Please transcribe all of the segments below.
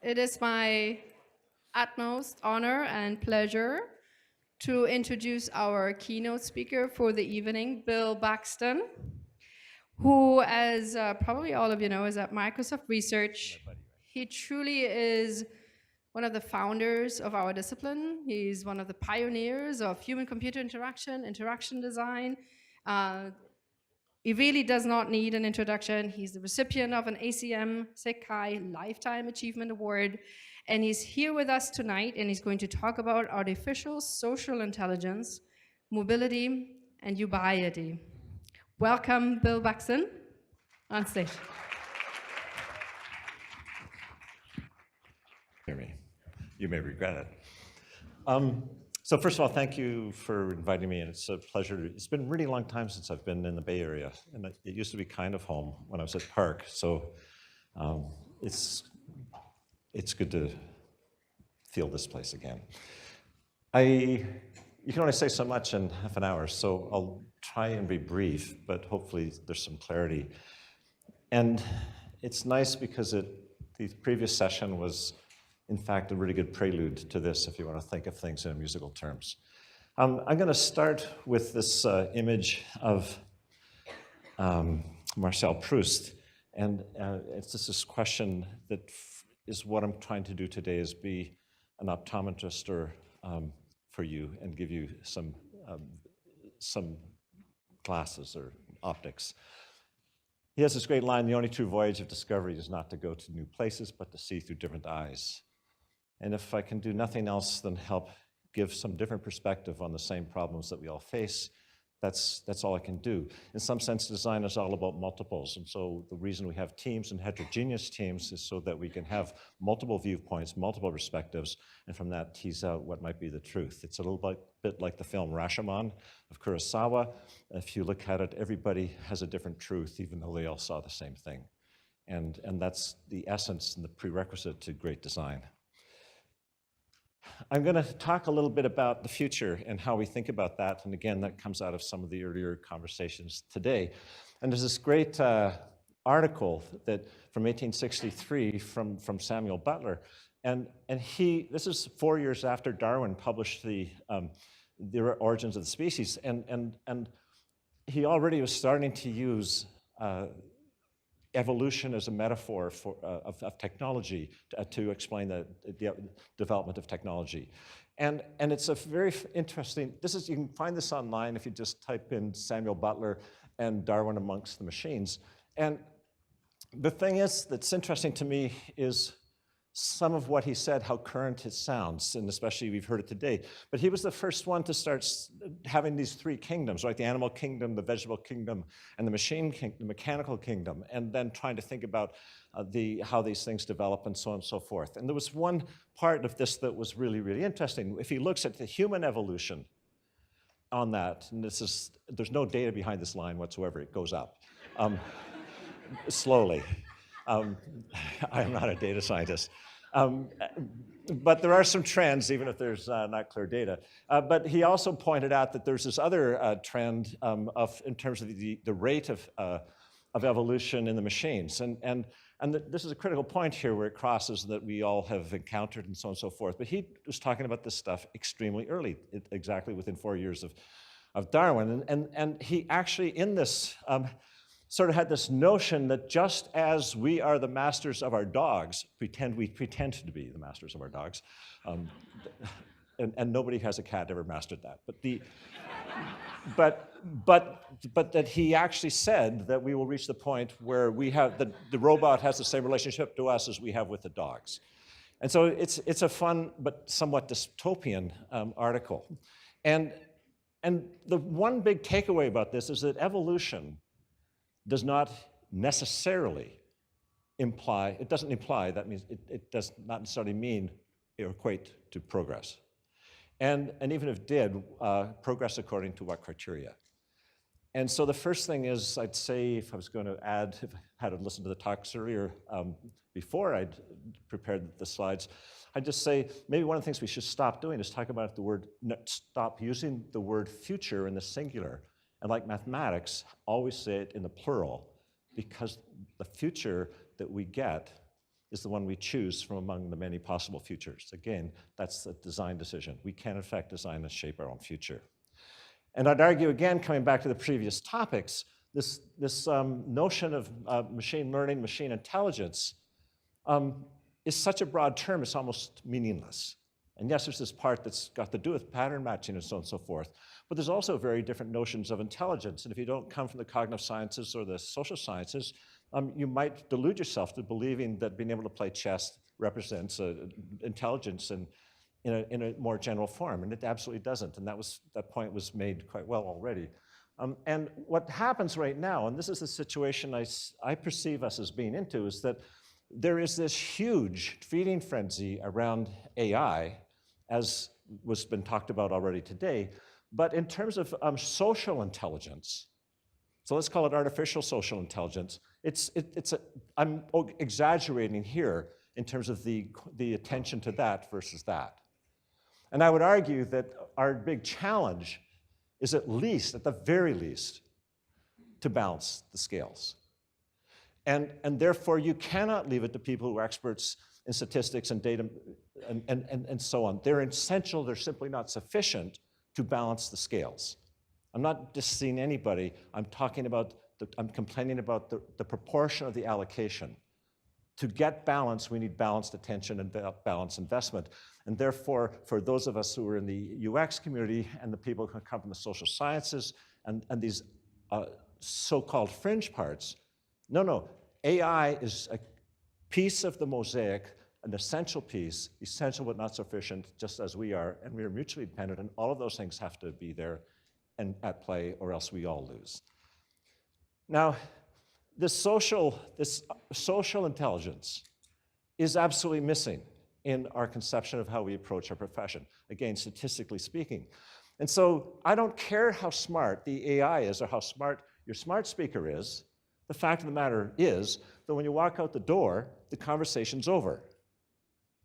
it is my utmost honor and pleasure to introduce our keynote speaker for the evening, Bill Buxton, who, as probably all of you know, is at Microsoft Research. He truly is one of the founders of our discipline. He's one of the pioneers of human-computer interaction design. He really does not need an introduction. He's the recipient of an ACM SIGCHI Lifetime Achievement Award. And he's here with us tonight, and he's going to talk about artificial social intelligence, mobility, and Ubiety. Welcome, Bill Buxton, on stage. Hear me. You may regret it. So first of all, thank you for inviting me, and it's a pleasure. It's been a really long time since I've been in the Bay Area, and it used to be kind of home when I was at PARC, so it's good to feel this place again. You can only say so much in half an hour, so I'll try and be brief, but hopefully there's some clarity. And it's nice because the previous session was, in fact, a really good prelude to this, if you want to think of things in musical terms. I'm going to start with this image of Marcel Proust, and it's just this question that is what I'm trying to do today, is be an optometrist for you and give you some glasses or optics. He has this great line: the only true voyage of discovery is not to go to new places, but to see through different eyes. And if I can do nothing else than help give some different perspective on the same problems that we all face, that's all I can do. In some sense, design is all about multiples, and so the reason we have teams and heterogeneous teams is so that we can have multiple viewpoints, multiple perspectives, and from that tease out what might be the truth. It's a little bit like the film Rashomon of Kurosawa. If you look at it, everybody has a different truth, even though they all saw the same thing. And that's the essence and the prerequisite to great design. I'm going to talk a little bit about the future and how we think about that, and again, that comes out of some of the earlier conversations today. And there's this great article that from 1863 from Samuel Butler, and this is 4 years after Darwin published the Origins of the Species, and he already was starting to use evolution as a metaphor of technology to explain the development of technology. And it's a very interesting, you can find this online if you just type in Samuel Butler and Darwin amongst the machines. And the thing that's interesting to me is some of what he said, how current it sounds, and especially we've heard it today. But he was the first one to start having these three kingdoms, right? The animal kingdom, the vegetable kingdom, and the mechanical kingdom, and then trying to think about how these things develop and so on and so forth. And there was one part of this that was really, really interesting. If he looks at the human evolution on that, and there's no data behind this line whatsoever, it goes up slowly. I'm not a data scientist, but there are some trends, even if there's not clear data. But he also pointed out that there's this other trend in terms of the rate of evolution in the machines. And this is a critical point here where it crosses that we all have encountered and so on and so forth. But he was talking about this stuff extremely early, exactly within 4 years of Darwin. And he actually, in this, sort of had this notion that just as we are the masters of our dogs, we pretend to be the masters of our dogs, and nobody has a cat ever mastered that. But that he actually said that we will reach the point where we have the robot has the same relationship to us as we have with the dogs, and so it's a fun but somewhat dystopian article, and the one big takeaway about this is that evolution does not necessarily imply, that means it does not necessarily mean or equate to progress. And even if it did, progress according to what criteria? And so the first thing is, I'd say, if I was going to add, if I had to listen to the talks earlier before I'd prepared the slides, I'd just say maybe one of the things we should stop doing is talk about stop using the word future in the singular. And like mathematics, always say it in the plural, because the future that we get is the one we choose from among the many possible futures. Again, that's a design decision. We can, in fact, design and shape our own future. And I'd argue, again, coming back to the previous topics, this notion of machine learning, machine intelligence, is such a broad term, it's almost meaningless. And yes, there's this part that's got to do with pattern matching and so on and so forth, but there's also very different notions of intelligence. And if you don't come from the cognitive sciences or the social sciences, you might delude yourself to believing that being able to play chess represents intelligence in a more general form, and it absolutely doesn't. And that point was made quite well already. And what happens right now, and this is the situation I perceive us as being into, is that there is this huge feeding frenzy around AI, as was been talked about already today. But in terms of social intelligence, so let's call it artificial social intelligence, I'm exaggerating here in terms of the attention to that versus that. And I would argue that our big challenge is at the very least, to balance the scales. And therefore, you cannot leave it to people who are experts in statistics and data and so on. They're essential, they're simply not sufficient to balance the scales. I'm not dissing anybody, I'm complaining about the proportion of the allocation. To get balance, we need balanced attention and balanced investment. And therefore, for those of us who are in the UX community and the people who come from the social sciences and these so-called fringe parts, no, AI is a piece of the mosaic, an essential piece, essential but not sufficient, just as we are, and we are mutually dependent, and all of those things have to be there and at play, or else we all lose. Now, this social intelligence is absolutely missing in our conception of how we approach our profession, again, statistically speaking. And so I don't care how smart the AI is or how smart your smart speaker is. The fact of the matter is that when you walk out the door, the conversation's over.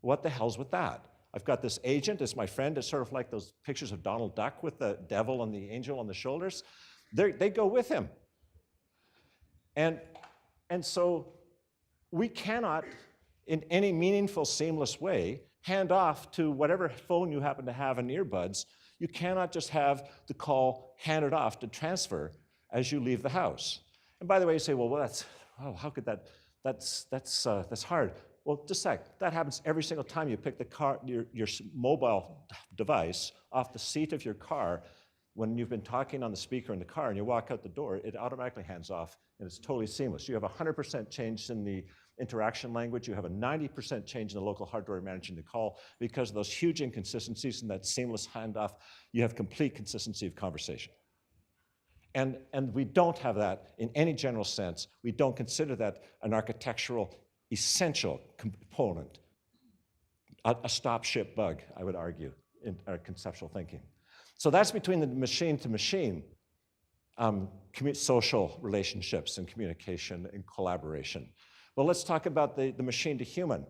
What the hell's with that? I've got this agent, it's my friend, it's sort of like those pictures of Donald Duck with the devil and the angel on the shoulders. They go with him. And so we cannot, in any meaningful, seamless way, hand off to whatever phone you happen to have in earbuds. You cannot just have the call handed off to transfer as you leave the house. And by the way, you say, well, how could that's hard. Well, just a sec, that happens every single time you pick your mobile device off the seat of your car. When you've been talking on the speaker in the car and you walk out the door, it automatically hands off and it's totally seamless. You have 100% change in the interaction language. You have a 90% change in the local hardware managing the call. Because of those huge inconsistencies in that seamless handoff, you have complete consistency of conversation. And we don't have that in any general sense. We don't consider that an architectural essential component, a stop-ship bug, I would argue, in our conceptual thinking. So that's between the machine-to-machine social relationships and communication and collaboration. Well, let's talk about the machine-to-human.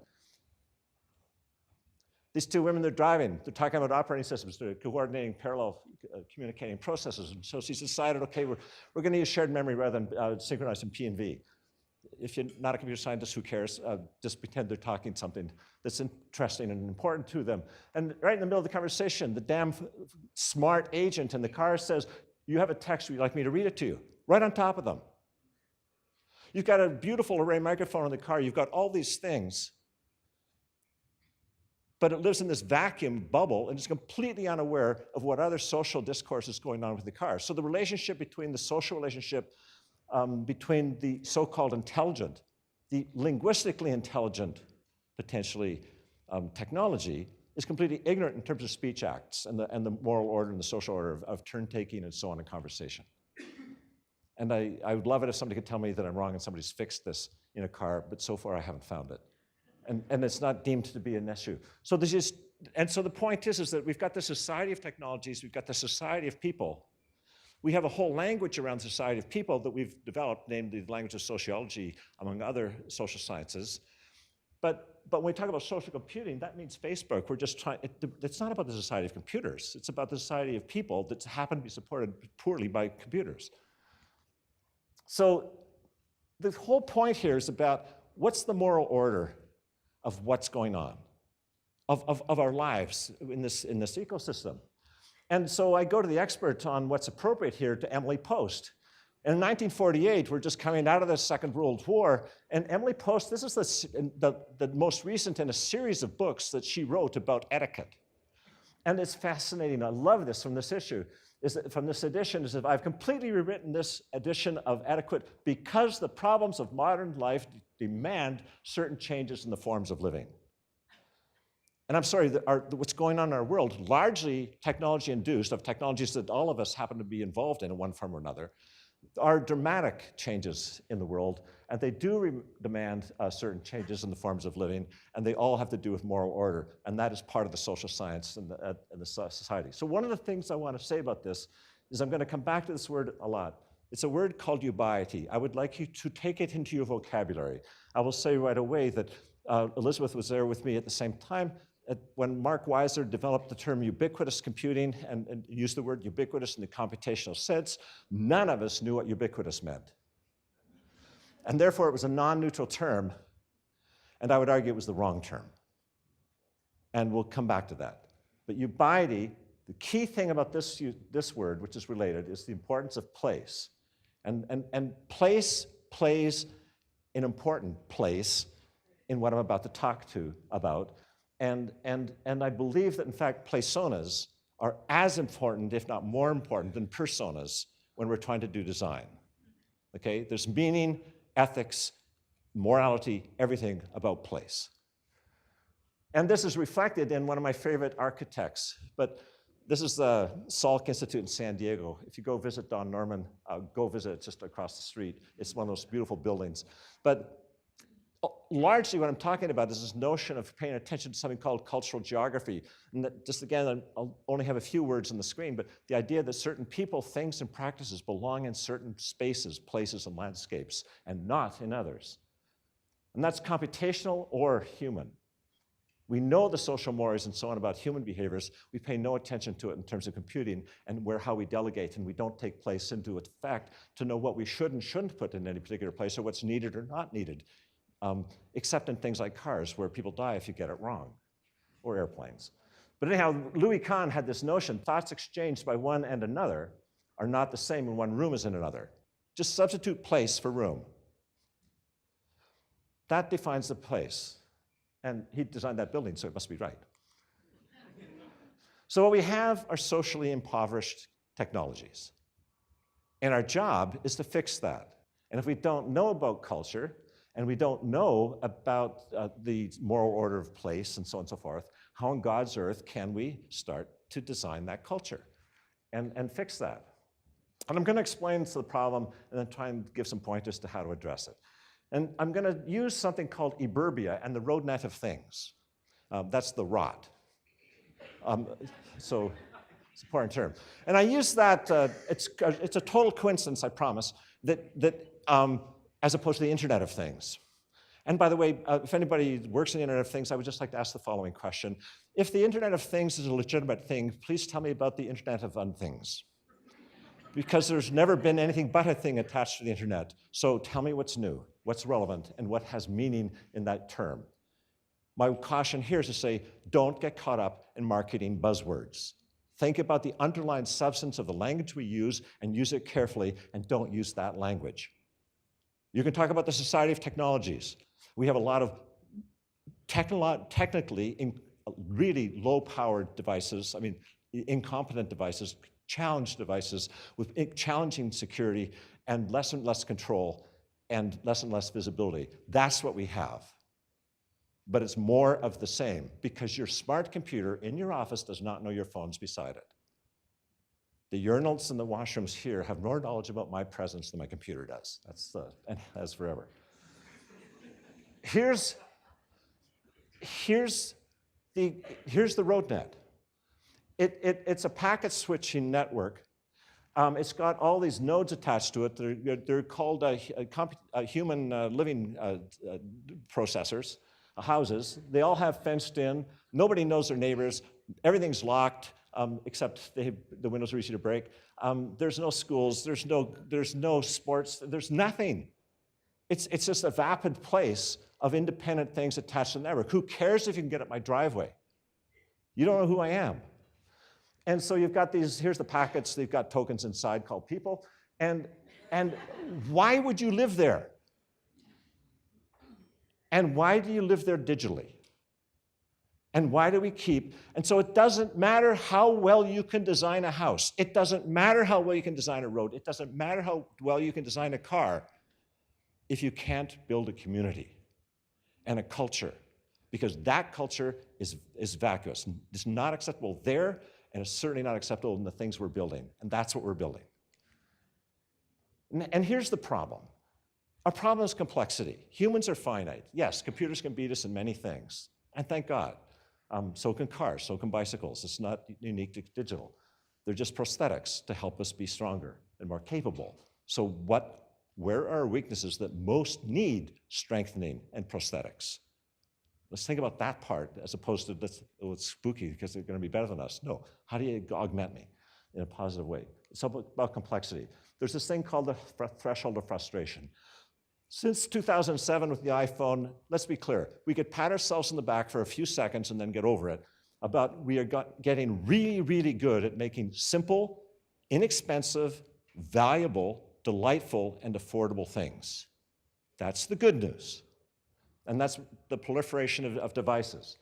These two women, they're driving. They're talking about operating systems. They're coordinating parallel communicating processes. And so she's decided, okay, we're going to use shared memory rather than synchronized in P and V. If you're not a computer scientist, who cares? Just pretend they're talking something that's interesting and important to them. And right in the middle of the conversation, the damn smart agent in the car says, you have a text, would you like me to read it to you? Right on top of them. You've got a beautiful array microphone in the car. You've got all these things. But it lives in this vacuum bubble and is completely unaware of what other social discourse is going on with the car. So the relationship between the social relationship between the so-called intelligent, the linguistically intelligent, potentially, technology is completely ignorant in terms of speech acts and the moral order and the social order of turn-taking and so on in conversation. And I would love it if somebody could tell me that I'm wrong and somebody's fixed this in a car, but so far I haven't found it. And it's not deemed to be an issue. So so the point is that we've got the society of technologies, we've got the society of people. We have a whole language around the society of people that we've developed, namely the language of sociology, among other social sciences. But when we talk about social computing, that means Facebook. We're just trying, it's not about the society of computers. It's about the society of people that happen to be supported poorly by computers. So the whole point here is about what's the moral order of what's going on, of our lives in this ecosystem. And so I go to the expert on what's appropriate here, to Emily Post. In 1948, we're just coming out of the Second World War, and Emily Post, this is the most recent in a series of books that she wrote about etiquette. And it's fascinating. I love this from this issue. From this edition, is that I've completely rewritten this edition of etiquette because the problems of modern life demand certain changes in the forms of living. And I'm sorry, what's going on in our world, largely technology-induced, of technologies that all of us happen to be involved in one form or another, are dramatic changes in the world, and they do demand certain changes in the forms of living, and they all have to do with moral order, and that is part of the social science and the society. So one of the things I want to say about this is I'm going to come back to this word a lot. It's a word called Ubiety. I would like you to take it into your vocabulary. I will say right away that Elizabeth was there with me at the same time when Mark Weiser developed the term ubiquitous computing and used the word ubiquitous in the computational sense. None of us knew what ubiquitous meant. And therefore, it was a non-neutral term, and I would argue it was the wrong term. And we'll come back to that. But ubiety, the key thing about this word, which is related, is the importance of place. And place plays an important place in what I'm about to talk about. And I believe that, in fact, personas are as important, if not more important, than personas when we're trying to do design. Okay? There's meaning, ethics, morality, everything about place. And this is reflected in one of my favorite architects, but this is the Salk Institute in San Diego. If you go visit Don Norman, go visit it just across the street. It's one of those beautiful buildings. But largely what I'm talking about is this notion of paying attention to something called cultural geography. And that, just again, I'll only have a few words on the screen, but the idea that certain people, things, and practices belong in certain spaces, places, and landscapes, and not in others. And that's computational or human. We know the social mores and so on about human behaviors. We pay no attention to it in terms of computing and how we delegate, and we don't take place into effect to know what we should and shouldn't put in any particular place or what's needed or not needed. Except in things like cars, where people die if you get it wrong, or airplanes. But anyhow, Louis Kahn had this notion, thoughts exchanged by one and another are not the same when one room is in another. Just substitute place for room. That defines the place. And he designed that building, so it must be right. So what we have are socially impoverished technologies. And our job is to fix that. And if we don't know about culture, and we don't know about the moral order of place and so on and so forth, how on God's earth can we start to design that culture and fix that? And I'm going to explain the problem and then try and give some pointers to how to address it. And I'm going to use something called Eburbia and the road net of things. That's the rot. So it's an important term. And I use that, it's a total coincidence, I promise, that as opposed to the Internet of Things. And by the way, if anybody works in the Internet of Things, I would just like to ask the following question. If the Internet of Things is a legitimate thing, please tell me about the Internet of Unthings. Because there's never been anything but a thing attached to the Internet. So tell me what's new, what's relevant, and what has meaning in that term. My caution here is to say, don't get caught up in marketing buzzwords. Think about the underlying substance of the language we use and use it carefully, and don't use that language. You can talk about the Society of Technologies. We have a lot of technically really low-powered devices, I mean, incompetent devices, challenged devices with challenging security and less control and less visibility. That's what we have. But it's more of the same because your smart computer in your office does not know your phone's beside it. The urinals and the washrooms here have more knowledge about my presence than my computer does. And that's forever. Here's the road net. It's a packet switching network. It's got all these nodes attached to it. They're called human living processors, houses. They all have fenced in. Nobody knows their neighbors. Everything's locked. Except the windows are easy to break. There's no schools, there's no sports, there's nothing. It's just a vapid place of independent things attached to the network. Who cares if you can get at my driveway? You don't know who I am. And so you've got these, here's the packets, they've got tokens inside called people. And why would you live there? And why do you live there digitally? And why do we keep? And so it doesn't matter how well you can design a house. It doesn't matter how well you can design a road. It doesn't matter how well you can design a car if you can't build a community and a culture, because that culture is vacuous. It's not acceptable there, and it's certainly not acceptable in the things we're building, and that's what we're building. And here's the problem. Our problem is complexity. Humans are finite. Yes, computers can beat us in many things, and thank God. So can cars, so can bicycles. It's not unique to digital. They're just prosthetics to help us be stronger and more capable. So where are our weaknesses that most need strengthening and prosthetics? Let's think about that part as opposed to it's spooky because they're going to be better than us. No, how do you augment me in a positive way? It's about complexity. There's this thing called the threshold of frustration. Since 2007 with the iPhone, let's be clear, we could pat ourselves in the back for a few seconds and then get over it, about we are getting really, really good at making simple, inexpensive, valuable, delightful, and affordable things. That's the good news. And that's the proliferation of devices.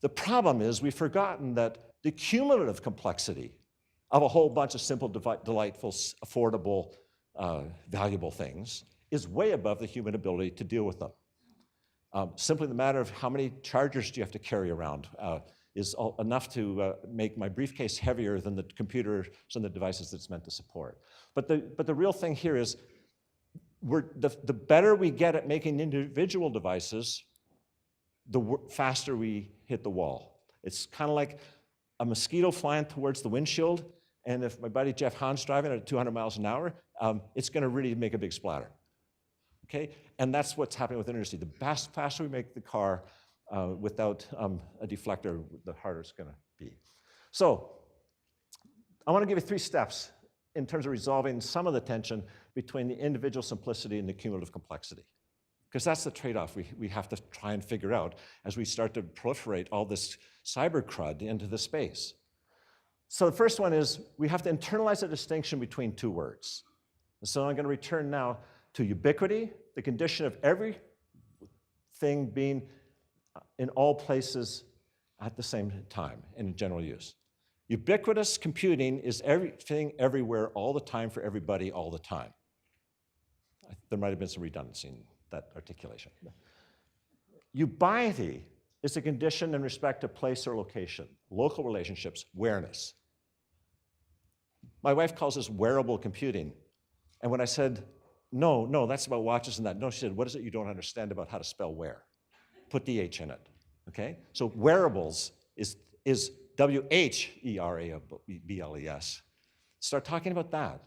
The problem is we've forgotten that the cumulative complexity of a whole bunch of simple, delightful, affordable, valuable things is way above the human ability to deal with them. Simply the matter of how many chargers do you have to carry around is enough to make my briefcase heavier than the computers and the devices that it's meant to support. But the real thing here is the better we get at making individual devices, the faster we hit the wall. It's kind of like a mosquito flying towards the windshield, and if my buddy Jeff Hahn's driving at 200 miles an hour, it's going to really make a big splatter. Okay? And that's what's happening with industry. The faster we make the car without a deflector, the harder it's going to be. So I want to give you 3 steps in terms of resolving some of the tension between the individual simplicity and the cumulative complexity. Because that's the trade-off we have to try and figure out as we start to proliferate all this cyber crud into the space. So the first one is we have to internalize a distinction between 2 words. And so I'm going to return now to ubiquity, the condition of everything being in all places at the same time in general use. Ubiquitous computing is everything, everywhere, all the time, for everybody, all the time. There might have been some redundancy in that articulation. Ubiety is a condition in respect to place or location, local relationships, awareness. My wife calls this wearable computing. And when I said, no, that's about watches and that. No, she said, what is it you don't understand about how to spell wear? Put the H in it, okay? So wearables is W-H-E-R-A-B-L-E-S. Start talking about that.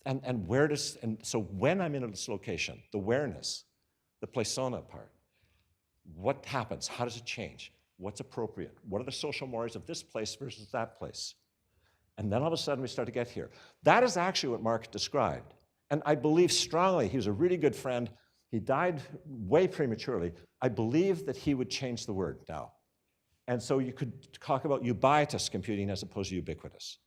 And where does, and so when I'm in this location, the awareness, the persona part, what happens? How does it change? What's appropriate? What are the social mores of this place versus that place? And then all of a sudden we start to get here. That is actually what Mark described. And I believe strongly, he was a really good friend. He died way prematurely. I believe that he would change the word now. And so you could talk about ubiquitous computing as opposed to ubiquitous.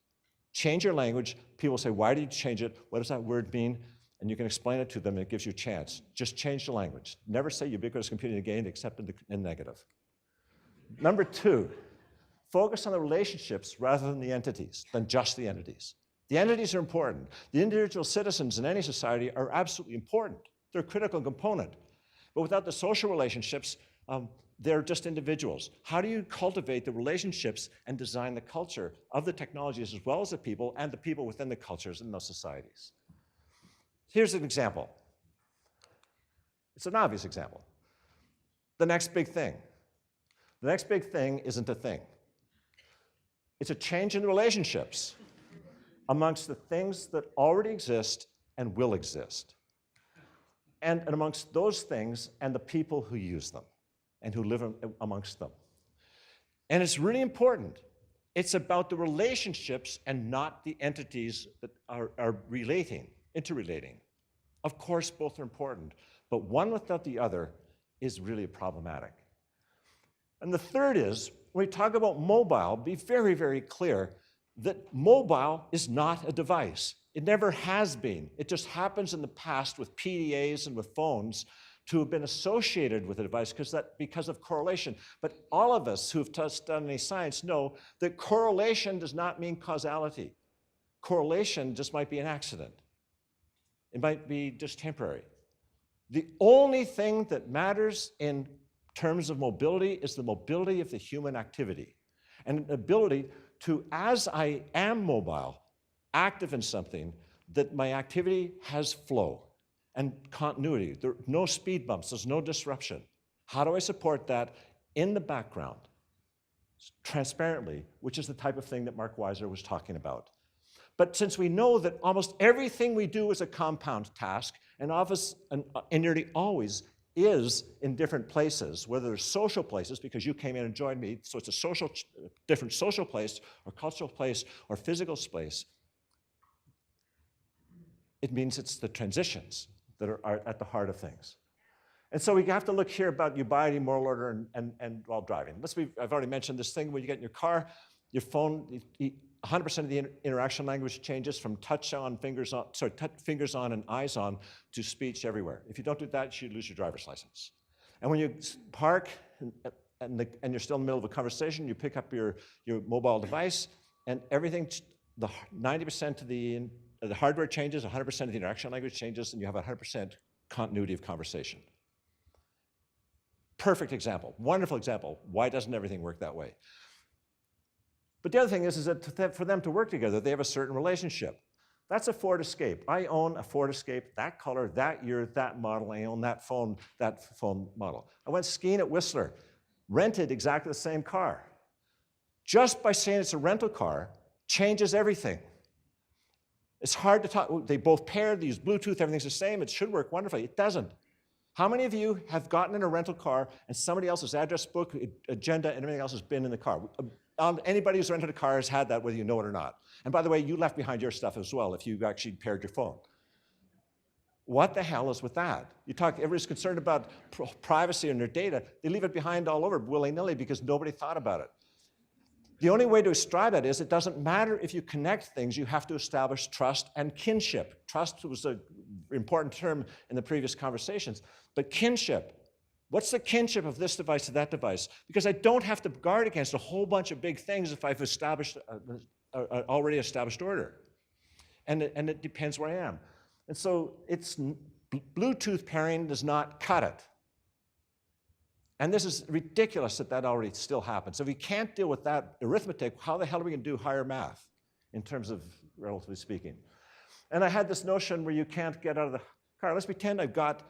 Change your language. People say, why did you change it? What does that word mean? And you can explain it to them, and it gives you a chance. Just change the language. Never say ubiquitous computing again, except in negative. Number 2, focus on the relationships rather than the entities, than just the entities. The entities are important. The individual citizens in any society are absolutely important. They're a critical component. But without the social relationships, they're just individuals. How do you cultivate the relationships and design the culture of the technologies as well as the people and the people within the cultures in those societies? Here's an example. It's an obvious example. The next big thing. The next big thing isn't a thing. It's a change in relationships amongst the things that already exist and will exist, and amongst those things and the people who use them and who live amongst them. And it's really important. It's about the relationships and not the entities that are interrelating. Of course, both are important, but one without the other is really problematic. And the third is, when we talk about mobile, be very, very clear that mobile is not a device. It never has been. It just happens in the past with PDAs and with phones to have been associated with a device because of correlation. But all of us who have done any science know that correlation does not mean causality. Correlation just might be an accident. It might be just temporary. The only thing that matters in terms of mobility is the mobility of the human activity. And an ability to, as I am mobile, active in something, that my activity has flow and continuity. There are no speed bumps, there's no disruption. How do I support that in the background, transparently, which is the type of thing that Mark Weiser was talking about. But since we know that almost everything we do is a compound task, and nearly always is in different places, whether they're social places, because you came in and joined me, so it's a different social place, or cultural place, or physical space, it means it's the transitions that are at the heart of things. And so we have to look here about Ubiety, moral order, and while driving. I've already mentioned this thing when you get in your car, your phone, 100% of the interaction language changes from fingers on and eyes on to speech everywhere. If you don't do that, you lose your driver's license. And when you park and you're still in the middle of a conversation, you pick up your mobile device, and everything, 90% of the hardware changes, 100% of the interaction language changes, and you have 100% continuity of conversation. Perfect example, wonderful example. Why doesn't everything work that way? But the other thing is that for them to work together, they have a certain relationship. That's a Ford Escape. I own a Ford Escape, that color, that year, that model. I own that phone model. I went skiing at Whistler, rented exactly the same car. Just by saying it's a rental car changes everything. It's hard to talk. They both pair, they use Bluetooth, everything's the same. It should work wonderfully. It doesn't. How many of you have gotten in a rental car and somebody else's address book, agenda, and everything else has been in the car? Anybody who's rented a car has had that, whether you know it or not. And by the way, you left behind your stuff as well if you actually paired your phone. What the hell is with that? Everybody's concerned about privacy and their data. They leave it behind all over willy-nilly because nobody thought about it. The only way to describe that is it doesn't matter if you connect things, you have to establish trust and kinship. Trust was an important term in the previous conversations, but kinship. What's the kinship of this device to that device? Because I don't have to guard against a whole bunch of big things if I've established an already established order. And it depends where I am. And so Bluetooth pairing does not cut it. And this is ridiculous that already still happens. So if we can't deal with that arithmetic, how the hell are we going to do higher math in terms of, relatively speaking? And I had this notion where you can't get out of the car. Let's pretend I've got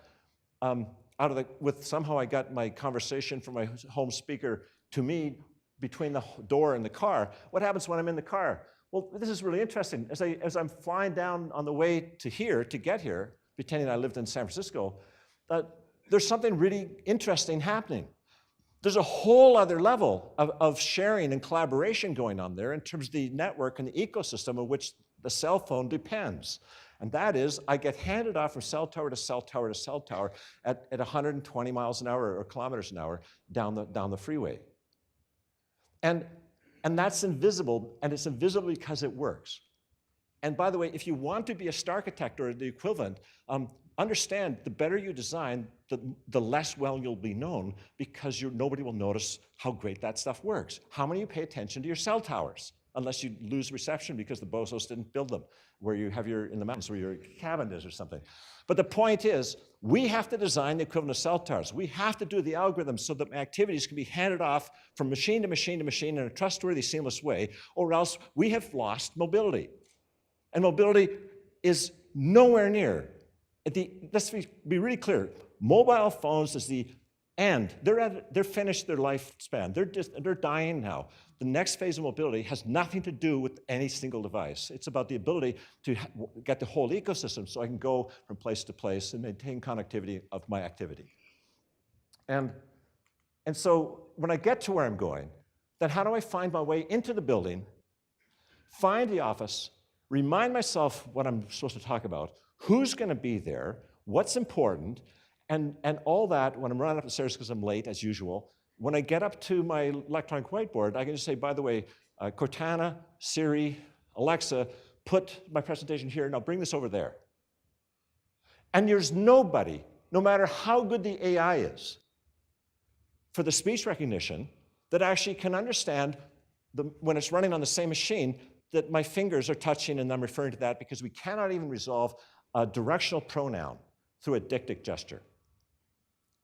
somehow I got my conversation from my home speaker to me between the door and the car. What happens when I'm in the car? Well, this is really interesting. As I'm flying down on the way to get here, pretending I lived in San Francisco, there's something really interesting happening. There's a whole other level of sharing and collaboration going on there in terms of the network and the ecosystem on which the cell phone depends. And that is, I get handed off from cell tower to cell tower to cell tower at 120 miles an hour or kilometers an hour down the freeway. And that's invisible, and it's invisible because it works. And by the way, if you want to be a star architect or the equivalent, understand the better you design, the less well you'll be known because nobody will notice how great that stuff works. How many of you pay attention to your cell towers? Unless you lose reception because the bozos didn't build them, where you have in the mountains where your cabin is or something. But the point is, we have to design the equivalent of cell towers. We have to do the algorithms so that activities can be handed off from machine to machine to machine in a trustworthy, seamless way, or else we have lost mobility. And mobility is nowhere near. Let's be really clear. Mobile phones is the end. They're finished their lifespan. They're dying now. The next phase of mobility has nothing to do with any single device. It's about the ability to get the whole ecosystem so I can go from place to place and maintain connectivity of my activity. And so when I get to where I'm going, then how do I find my way into the building, find the office, remind myself what I'm supposed to talk about, who's going to be there, what's important, And all that, when I'm running up the stairs because I'm late, as usual, when I get up to my electronic whiteboard, I can just say, by the way, Cortana, Siri, Alexa, put my presentation here, now bring this over there. And there's nobody, no matter how good the AI is, for the speech recognition, that actually can understand when it's running on the same machine that my fingers are touching and I'm referring to that, because we cannot even resolve a directional pronoun through a dictic gesture.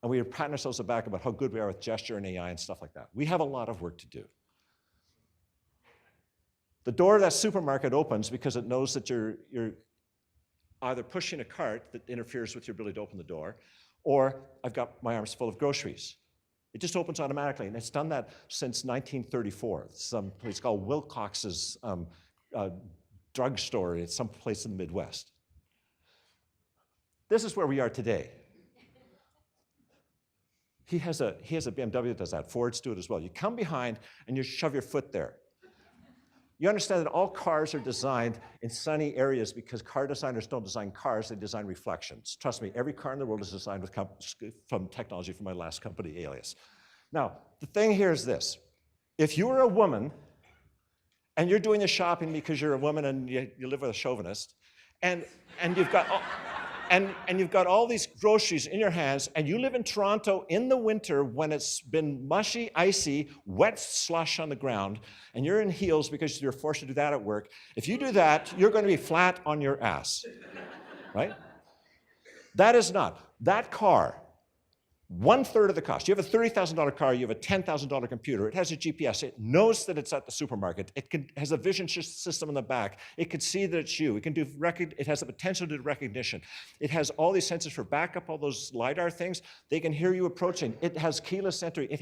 And we are patting ourselves on the back about how good we are with gesture and AI and stuff like that. We have a lot of work to do. The door of that supermarket opens because it knows that you're either pushing a cart that interferes with your ability to open the door, or I've got my arms full of groceries. It just opens automatically, and it's done that since 1934. Some place called Wilcox's drugstore. It's some place in the Midwest. This is where we are today. He has a BMW that does that. Fords do it as well. You come behind and you shove your foot there. You understand that all cars are designed in sunny areas because car designers don't design cars, they design reflections. Trust me, every car in the world is designed with from technology from my last company, Alias. Now, the thing here is this. If you were a woman and you're doing the shopping because you're a woman and you live with a chauvinist, and you've got you've got all these groceries in your hands, and you live in Toronto in the winter when it's been mushy, icy, wet slush on the ground, and you're in heels because you're forced to do that at work, if you do that, you're going to be flat on your ass, right? That is not. That car, 1/3 of the cost. You have a $30,000 car, you have a $10,000 computer, it has a GPS, it knows that it's at the supermarket, it has a vision system in the back, it can see that it's you, it has the potential to do recognition, it has all these sensors for backup, all those LiDAR things, they can hear you approaching, it has keyless entry, it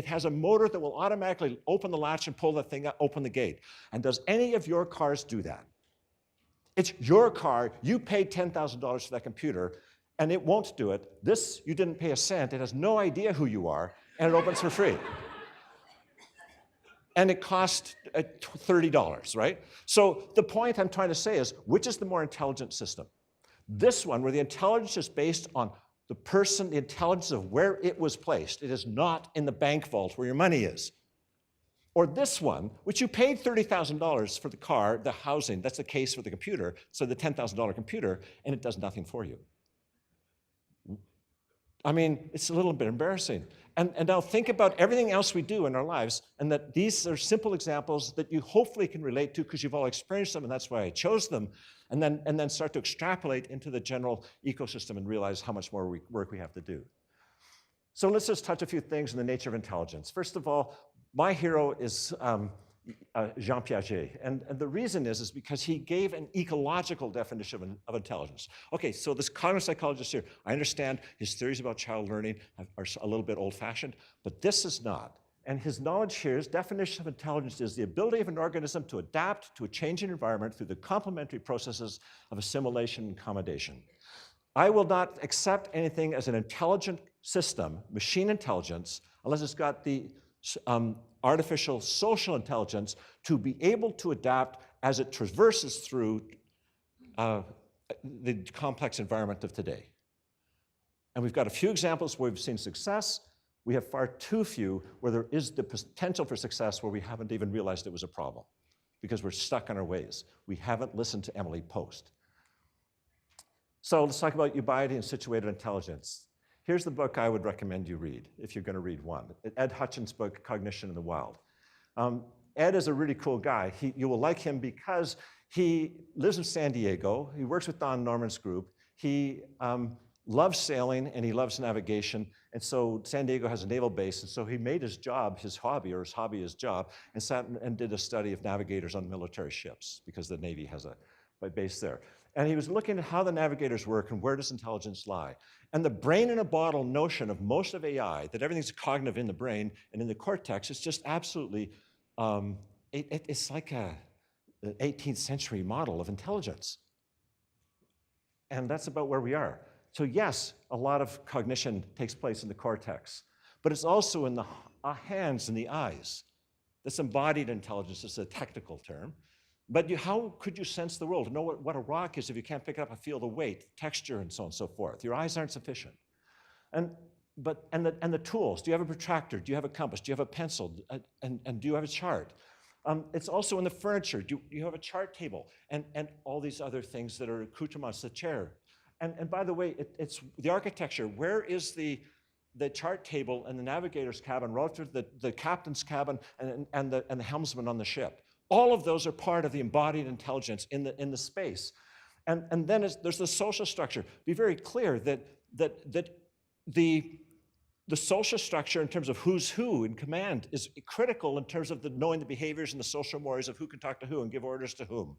has a motor that will automatically open the latch and pull the thing up, open the gate. And does any of your cars do that? It's your car, you paid $10,000 for that computer, and it won't do it. This, you didn't pay a cent, it has no idea who you are, and it opens for free. And it costs $30, right? So the point I'm trying to say is, which is the more intelligent system? This one, where the intelligence is based on the person, the intelligence of where it was placed. It is not in the bank vault where your money is. Or this one, which you paid $30,000 for the car, the housing, that's the case for the computer, so the $10,000 computer, and it does nothing for you. I mean, it's a little bit embarrassing. And now think about everything else we do in our lives, and that these are simple examples that you hopefully can relate to because you've all experienced them, and that's why I chose them, and then start to extrapolate into the general ecosystem and realize how much more work we have to do. So let's just touch a few things in the nature of intelligence. First of all, my hero is Jean Piaget, and the reason is because he gave an ecological definition of intelligence. Okay, so this cognitive psychologist here, I understand his theories about child learning are a little bit old-fashioned, but this is not. And his knowledge here, his definition of intelligence is the ability of an organism to adapt to a changing environment through the complementary processes of assimilation and accommodation. I will not accept anything as an intelligent system, machine intelligence, unless it's got the artificial social intelligence to be able to adapt as it traverses through the complex environment of today. And we've got a few examples where we've seen success. We have far too few where there is the potential for success where we haven't even realized it was a problem because we're stuck in our ways. We haven't listened to Emily Post. So let's talk about Ubiety and situated intelligence. Here's the book I would recommend you read, if you're going to read one. Ed Hutchins' book, Cognition in the Wild. Ed is a really cool guy. You will like him because he lives in San Diego. He works with Don Norman's group. He loves sailing and he loves navigation. And so San Diego has a naval base. And so he made his job his hobby, or his hobby his job, and sat and did a study of navigators on military ships because the Navy has a base there. And he was looking at how the navigators work and where does intelligence lie. And the brain in a bottle notion of most of AI, that everything's cognitive in the brain and in the cortex, is just absolutely, it's like an 18th century model of intelligence. And that's about where we are. So yes, a lot of cognition takes place in the cortex, but it's also in the hands and the eyes. This embodied intelligence is a technical term. But how could you sense the world? Know what a rock is if you can't pick it up and feel the weight, texture, and so on and so forth? Your eyes aren't sufficient. And the tools. Do you have a protractor? Do you have a compass? Do you have a pencil? And do you have a chart? It's also in the furniture. Do you have a chart table? And all these other things that are accoutrements, the chair. And by the way, it's the architecture. Where is the chart table and the navigator's cabin relative to the captain's cabin and the helmsman on the ship? All of those are part of the embodied intelligence in the space. And then there's the social structure. Be very clear that the social structure in terms of who's who in command is critical in terms of knowing the behaviors and the social mores of who can talk to who and give orders to whom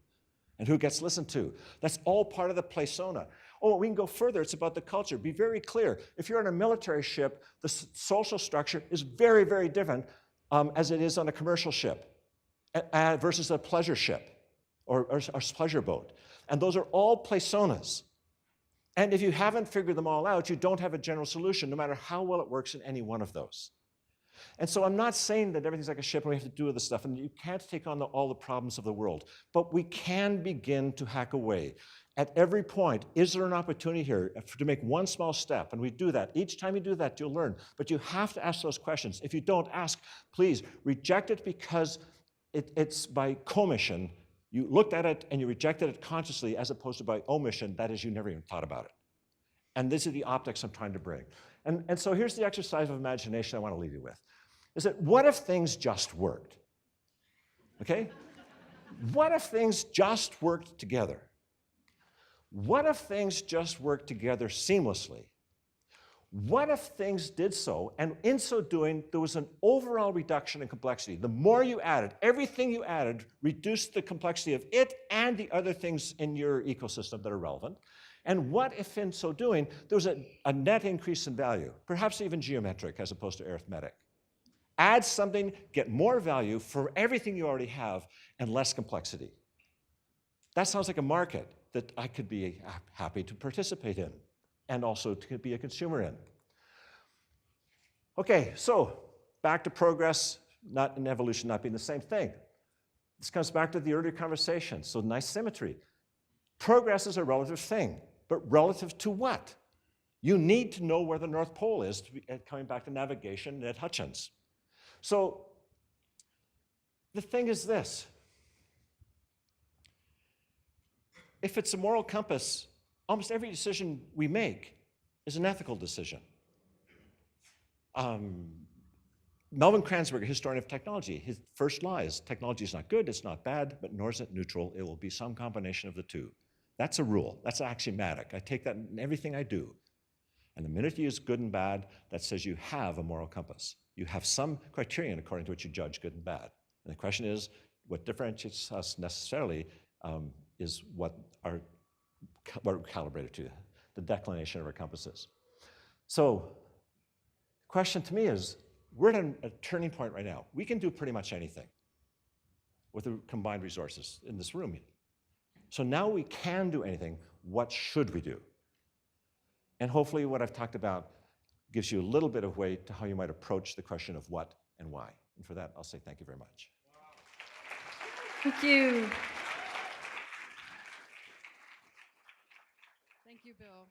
and who gets listened to. That's all part of the persona. Oh, we can go further. It's about the culture. Be very clear. If you're on a military ship, the social structure is very, very different as it is on a commercial ship versus a pleasure ship or pleasure boat. And those are all personas. And if you haven't figured them all out, you don't have a general solution, no matter how well it works in any one of those. And so I'm not saying that everything's like a ship and we have to do this stuff, and you can't take on all the problems of the world. But we can begin to hack away. At every point, is there an opportunity here to make one small step? And we do that. Each time you do that, you'll learn. But you have to ask those questions. If you don't ask, please reject it because it's by commission. You looked at it and you rejected it consciously as opposed to by omission, that is, you never even thought about it. And these are the optics I'm trying to bring. And so here's the exercise of imagination I want to leave you with. Is that what if things just worked? Okay? What if things just worked together? What if things just worked together seamlessly? What if things did so, and in so doing, there was an overall reduction in complexity? The more you added, everything you added reduced the complexity of it and the other things in your ecosystem that are relevant. And what if in so doing, there was a net increase in value, perhaps even geometric as opposed to arithmetic? Add something, get more value for everything you already have, and less complexity. That sounds like a market that I could be happy to participate in, and also to be a consumer in. Okay, so back to progress, not in evolution, not being the same thing. This comes back to the earlier conversation, so nice symmetry. Progress is a relative thing, but relative to what? You need to know where the North Pole is, coming back to navigation at Hutchins. So the thing is this. If it's a moral compass, almost every decision we make is an ethical decision. Melvin Kranzberg, a historian of technology, his first law is technology is not good, it's not bad, but nor is it neutral. It will be some combination of the two. That's a rule. That's axiomatic. I take that in everything I do. And the minute you use good and bad, that says you have a moral compass. You have some criterion according to which you judge good and bad. And the question is, what differentiates us necessarily is what we're calibrated to, the declination of our compasses. So the question to me is, we're at a turning point right now. We can do pretty much anything with the combined resources in this room. So now we can do anything. What should we do? And hopefully what I've talked about gives you a little bit of way to how you might approach the question of what and why. And for that, I'll say thank you very much. Thank you. Thank you, Bill.